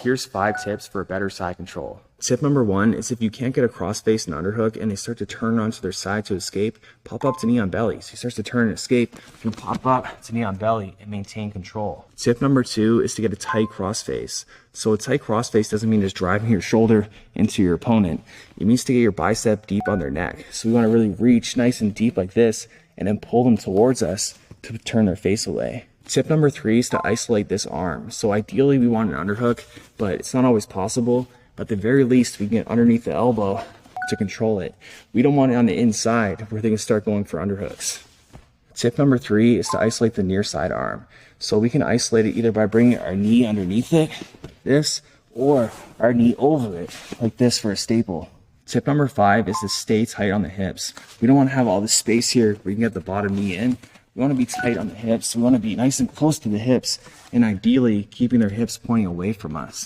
here's 5 tips for a better side control. Tip number 1 is if you can't get a crossface and underhook and they start to turn onto their side to escape, pop up to knee on belly. So he starts to turn and escape, you pop up to knee on belly and maintain control. Tip number 2 is to get a tight crossface. So a tight crossface doesn't mean just driving your shoulder into your opponent. It means to get your bicep deep on their neck. So we want to really reach nice and deep like this and then pull them towards us to turn their face away. Tip number 3 is to isolate this arm. So ideally we want an underhook, but it's not always possible. But at the very least, we can get underneath the elbow to control it. We don't want it on the inside where they can start going for underhooks. Tip number 3 is to isolate the near side arm. So we can isolate it either by bringing our knee underneath it, like this, or our knee over it, like this for a staple. Tip number 5 is to stay tight on the hips. We don't want to have all this space here where you can get the bottom knee in. We want to be tight on the hips. We want to be nice and close to the hips, and ideally keeping their hips pointing away from us.